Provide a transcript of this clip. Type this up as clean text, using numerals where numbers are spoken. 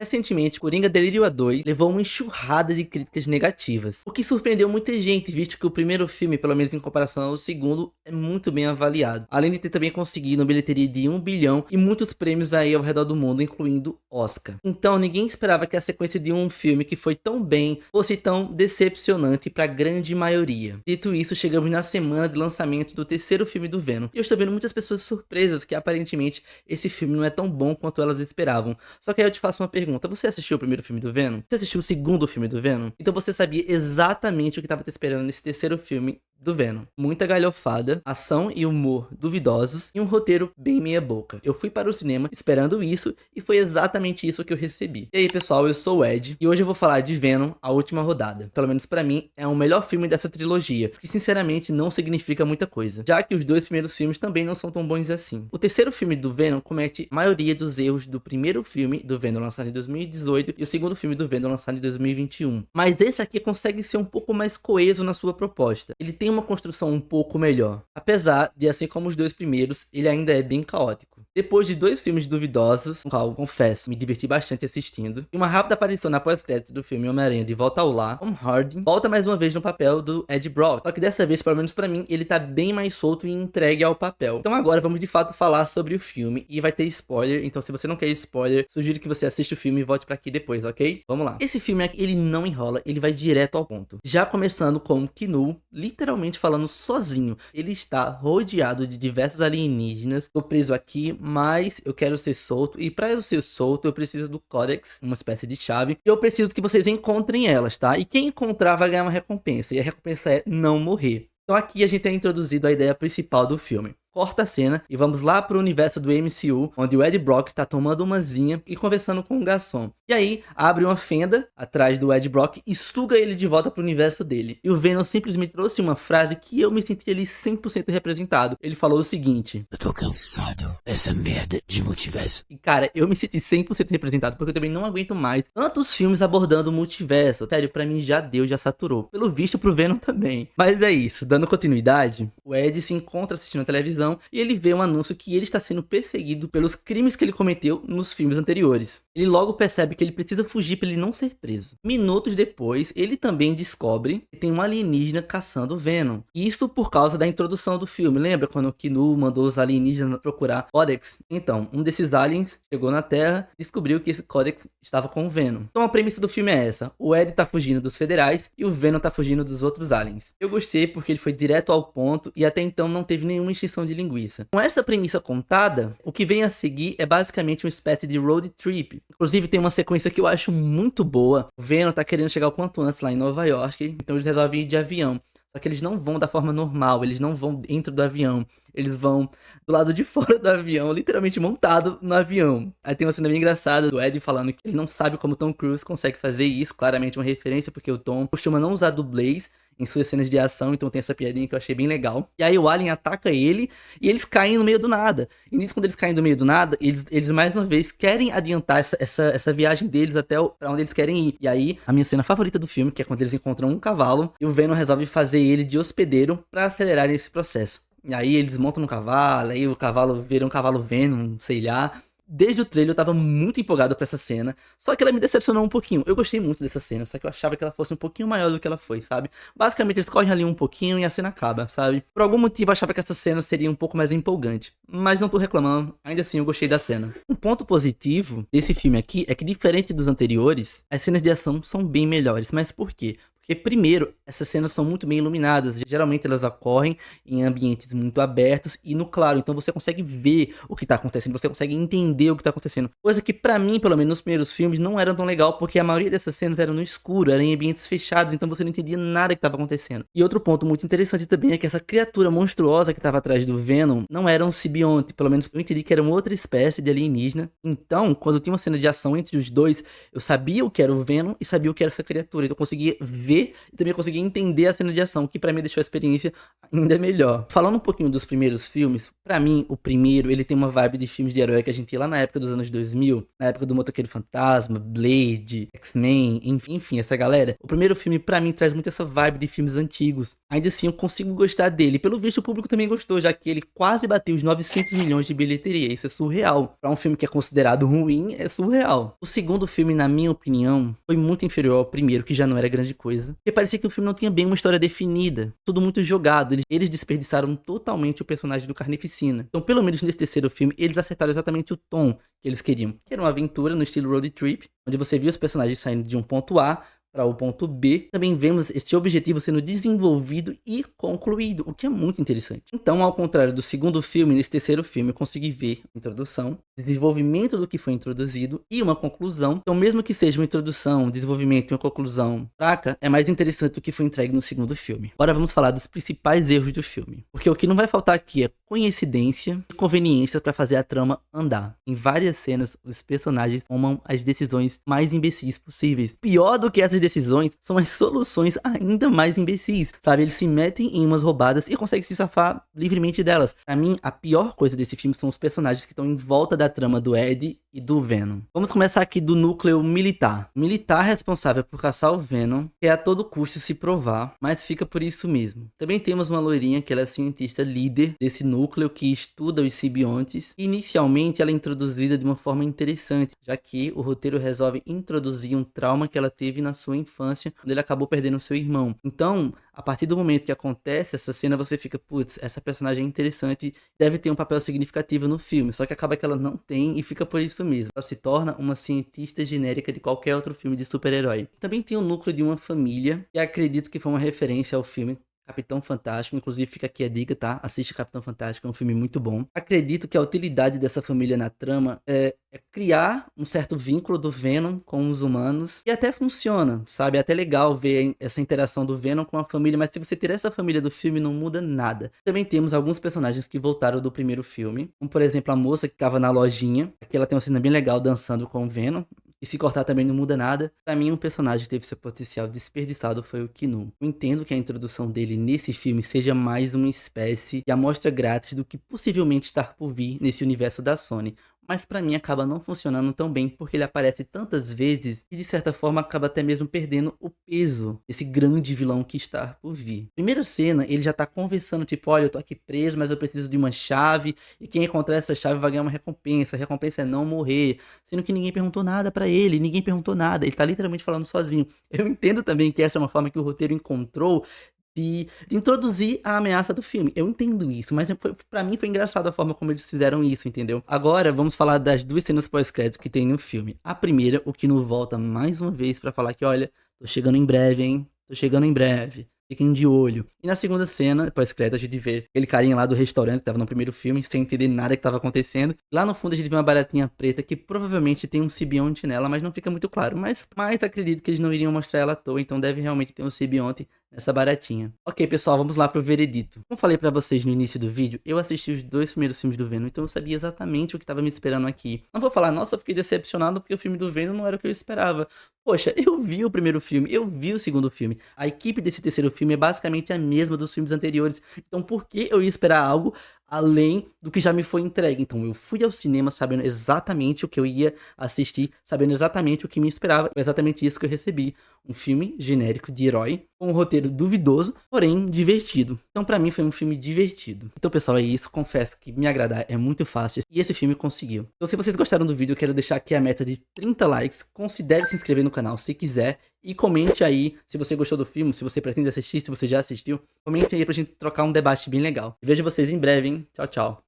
Recentemente, Coringa Delírio A2 levou uma enxurrada de críticas negativas, o que surpreendeu muita gente, visto que o primeiro filme, pelo menos em comparação ao segundo, é muito bem avaliado. Além de ter também conseguido uma bilheteria de 1 bilhão e muitos prêmios aí ao redor do mundo, incluindo Oscar. Então ninguém esperava que a sequência de um filme que foi tão bem fosse tão decepcionante para a grande maioria. Dito isso, chegamos na semana de lançamento do terceiro filme do Venom, e eu estou vendo muitas pessoas surpresas que aparentemente esse filme não é tão bom quanto elas esperavam. Só que aí eu te faço uma pergunta: você assistiu o primeiro filme do Venom? Você assistiu o segundo filme do Venom? Então você sabia exatamente o que estava te esperando nesse terceiro filme do Venom. Muita galhofada, ação e humor duvidosos e um roteiro bem meia boca. Eu fui para o cinema esperando isso e foi exatamente isso que eu recebi. E aí pessoal, eu sou o Ed e hoje eu vou falar de Venom, a última rodada. Pelo menos pra mim, é o melhor filme dessa trilogia, que sinceramente não significa muita coisa, já que os dois primeiros filmes também não são tão bons assim. O terceiro filme do Venom comete a maioria dos erros do primeiro filme do Venom lançado em 2018 e o segundo filme do Venom lançado em 2021. Mas esse aqui consegue ser um pouco mais coeso na sua proposta. Ele tem uma construção um pouco melhor, apesar de, assim como os dois primeiros, ele ainda é bem caótico. Depois de dois filmes duvidosos, no qual, confesso, me diverti bastante assistindo, e uma rápida aparição na pós-crédito do filme Homem-Aranha de Volta ao Lar, Tom Hardy volta mais uma vez no papel do Ed Brock, só que dessa vez, pelo menos pra mim, ele tá bem mais solto e entregue ao papel. Então agora vamos de fato falar sobre o filme, e vai ter spoiler, então se você não quer spoiler, sugiro que você assista o filme e volte pra aqui depois, ok? Vamos lá. Esse filme aqui, ele não enrola, ele vai direto ao ponto. Já começando com Knu, literalmente falando sozinho. Ele está rodeado de diversos alienígenas. Tô preso aqui, mas eu quero ser solto. E para eu ser solto, eu preciso do Codex, uma espécie de chave. E eu preciso que vocês encontrem elas, tá? E quem encontrar vai ganhar uma recompensa. E a recompensa é não morrer. Então aqui a gente é introduzido à ideia principal do filme. Corta a cena e vamos lá pro universo do MCU, onde o Ed Brock tá tomando uma zinha e conversando com o garçom. E aí, abre uma fenda atrás do Ed Brock e suga ele de volta pro universo dele. E o Venom simplesmente trouxe uma frase que eu me senti ali 100% representado. Ele falou o seguinte: eu tô cansado dessa merda de multiverso. E cara, eu me senti 100% representado, porque eu também não aguento mais tantos filmes abordando o multiverso. Sério, pra mim já deu, já saturou. Pelo visto, pro Venom também. Mas é isso, dando continuidade, o Ed se encontra assistindo a televisão e ele vê um anúncio que ele está sendo perseguido pelos crimes que ele cometeu nos filmes anteriores. Ele logo percebe que ele precisa fugir para ele não ser preso. Minutos depois, ele também descobre que tem um alienígena caçando o Venom. Isso por causa da introdução do filme. Lembra quando o Knu mandou os alienígenas procurar Codex? Então, um desses aliens chegou na Terra e descobriu que esse Codex estava com o Venom. Então a premissa do filme é essa: o Ed tá fugindo dos federais e o Venom tá fugindo dos outros aliens. Eu gostei porque ele foi direto ao ponto e até então não teve nenhuma extensão de linguiça. Com essa premissa contada, o que vem a seguir é basicamente uma espécie de road trip. Inclusive tem uma sequência que eu acho muito boa. O Venom tá querendo chegar o quanto antes lá em Nova York, então eles resolvem ir de avião. Só que eles não vão da forma normal, eles não vão dentro do avião. Eles vão do lado de fora do avião, literalmente montado no avião. Aí tem uma cena bem engraçada do Ed falando que ele não sabe como Tom Cruise consegue fazer isso. Claramente uma referência, porque o Tom costuma não usar dublês em suas cenas de ação, então tem essa piadinha que eu achei bem legal. E aí o alien ataca ele e eles caem no meio do nada. E nisso, quando eles caem no meio do nada, eles mais uma vez querem adiantar essa viagem deles até pra onde eles querem ir. E aí, a minha cena favorita do filme, que é quando eles encontram um cavalo e o Venom resolve fazer ele de hospedeiro pra acelerar esse processo. E aí eles montam no cavalo, aí o cavalo vira um cavalo Venom, sei lá. Desde o trailer eu tava muito empolgado pra essa cena, só que ela me decepcionou um pouquinho. Eu gostei muito dessa cena, só que eu achava que ela fosse um pouquinho maior do que ela foi, sabe? Basicamente eles correm ali um pouquinho e a cena acaba, sabe? Por algum motivo eu achava que essa cena seria um pouco mais empolgante, mas não tô reclamando, ainda assim eu gostei da cena. Um ponto positivo desse filme aqui é que, diferente dos anteriores, as cenas de ação são bem melhores. Mas por quê? Porque, primeiro, essas cenas são muito bem iluminadas. Geralmente elas ocorrem em ambientes muito abertos e no claro. Então você consegue ver o que tá acontecendo, você consegue entender o que tá acontecendo. Coisa que pra mim, pelo menos nos primeiros filmes, não era tão legal, porque a maioria dessas cenas eram no escuro, eram em ambientes fechados, então você não entendia nada que tava acontecendo. E outro ponto muito interessante também é que essa criatura monstruosa que tava atrás do Venom não era um simbionte. Pelo menos eu entendi que era uma outra espécie de alienígena. Então, quando tinha uma cena de ação entre os dois, eu sabia o que era o Venom e sabia o que era essa criatura. Então eu conseguia ver ver e também conseguir entender a cena de ação, que pra mim deixou a experiência ainda melhor. Falando um pouquinho dos primeiros filmes, pra mim, o primeiro, ele tem uma vibe de filmes de herói que a gente ia lá na época dos anos 2000, na época do Motoqueiro Fantasma, Blade, X-Men, enfim, essa galera. O primeiro filme, pra mim, traz muito essa vibe de filmes antigos. Ainda assim, eu consigo gostar dele. Pelo visto, o público também gostou, já que ele quase bateu os 900 milhões de bilheteria. Isso é surreal. Pra um filme que é considerado ruim, é surreal. O segundo filme, na minha opinião, foi muito inferior ao primeiro, que já não era grande coisa. Porque parecia que o filme não tinha bem uma história definida. Tudo muito jogado. Eles desperdiçaram totalmente o personagem do Carnificina. Então, pelo menos nesse terceiro filme, eles acertaram exatamente o tom que eles queriam. Que era uma aventura no estilo road trip, onde você via os personagens saindo de um ponto A para o ponto B. Também vemos esse objetivo sendo desenvolvido e concluído, o que é muito interessante. Então, ao contrário do segundo filme, nesse terceiro filme eu consegui ver a introdução, desenvolvimento do que foi introduzido e uma conclusão. Então, mesmo que seja uma introdução, um desenvolvimento e uma conclusão fraca, é mais interessante do que foi entregue no segundo filme. Agora vamos falar dos principais erros do filme, porque o que não vai faltar aqui é coincidência e conveniência para fazer a trama andar. Em várias cenas, os personagens tomam as decisões mais imbecis possíveis. Pior do que essas decisões são as soluções ainda mais imbecis, sabe? Eles se metem em umas roubadas e conseguem se safar livremente delas. Pra mim, a pior coisa desse filme são os personagens que estão em volta da trama do Ed e do Venom. Vamos começar aqui do núcleo militar. O militar responsável por caçar o Venom quer a todo custo se provar, mas fica por isso mesmo. Também temos uma loirinha que ela é cientista líder desse núcleo que estuda os simbiontes. Inicialmente ela é introduzida de uma forma interessante, já que o roteiro resolve introduzir um trauma que ela teve na sua infância, quando ele acabou perdendo seu irmão. Então, a partir do momento que acontece essa cena, você fica, putz, essa personagem é interessante, deve ter um papel significativo no filme. Só que acaba que ela não tem e fica por isso mesmo. Ela se torna uma cientista genérica de qualquer outro filme de super-herói. Também tem o núcleo de uma família, que acredito que foi uma referência ao filme Capitão Fantástico. Inclusive fica aqui a dica, tá? Assiste Capitão Fantástico, é um filme muito bom. Acredito que a utilidade dessa família na trama é criar um certo vínculo do Venom com os humanos. E até funciona, sabe? É até legal ver essa interação do Venom com a família, mas se você tirar essa família do filme, não muda nada. Também temos alguns personagens que voltaram do primeiro filme, como por exemplo a moça que estava na lojinha. Aqui ela tem uma cena bem legal dançando com o Venom. E se cortar também não muda nada. Pra mim, um personagem que teve seu potencial desperdiçado foi o Kinu. Eu entendo que a introdução dele nesse filme seja mais uma espécie de amostra grátis do que possivelmente está por vir nesse universo da Sony. Mas pra mim acaba não funcionando tão bem porque ele aparece tantas vezes e de certa forma acaba até mesmo perdendo o peso desse grande vilão que está por vir. Primeira cena, ele já tá conversando, tipo, olha, eu tô aqui preso, mas eu preciso de uma chave e quem encontrar essa chave vai ganhar uma recompensa. A recompensa é não morrer. Sendo que ninguém perguntou nada pra ele, ninguém perguntou nada. Ele tá literalmente falando sozinho. Eu entendo também que essa é uma forma que o roteiro encontrou de introduzir a ameaça do filme. Eu entendo isso, mas pra mim foi engraçado a forma como eles fizeram isso, entendeu? Agora, vamos falar das duas cenas pós-crédito que tem no filme. A primeira, o Kinu volta mais uma vez pra falar que, olha, tô chegando em breve, hein? Tô chegando em breve. Fiquem de olho. E na segunda cena, pós-crédito, a gente vê aquele carinha lá do restaurante que tava no primeiro filme, sem entender nada que tava acontecendo. Lá no fundo a gente vê uma baratinha preta que provavelmente tem um simbionte nela, mas não fica muito claro. Mas acredito que eles não iriam mostrar ela à toa, então deve realmente ter um simbionte nessa baratinha. Ok, pessoal, vamos lá pro veredito. Como falei pra vocês no início do vídeo, eu assisti os dois primeiros filmes do Venom, então eu sabia exatamente o que tava me esperando aqui. Não vou falar, nossa, eu fiquei decepcionado porque o filme do Venom não era o que eu esperava. Poxa, eu vi o primeiro filme, eu vi o segundo filme. A equipe desse terceiro filme é basicamente a mesma dos filmes anteriores. Então por que eu ia esperar algo além do que já me foi entregue? Então eu fui ao cinema sabendo exatamente o que eu ia assistir, sabendo exatamente o que me esperava. Foi exatamente isso que eu recebi. Um filme genérico de herói, com um roteiro duvidoso, porém divertido. Então pra mim foi um filme divertido. Então pessoal, é isso. Confesso que me agradar é muito fácil e esse filme conseguiu. Então se vocês gostaram do vídeo, eu quero deixar aqui a meta de 30 likes. Considere se inscrever no canal se quiser. E comente aí se você gostou do filme, se você pretende assistir, se você já assistiu. Comente aí pra gente trocar um debate bem legal. E vejo vocês em breve, hein? Tchau, tchau.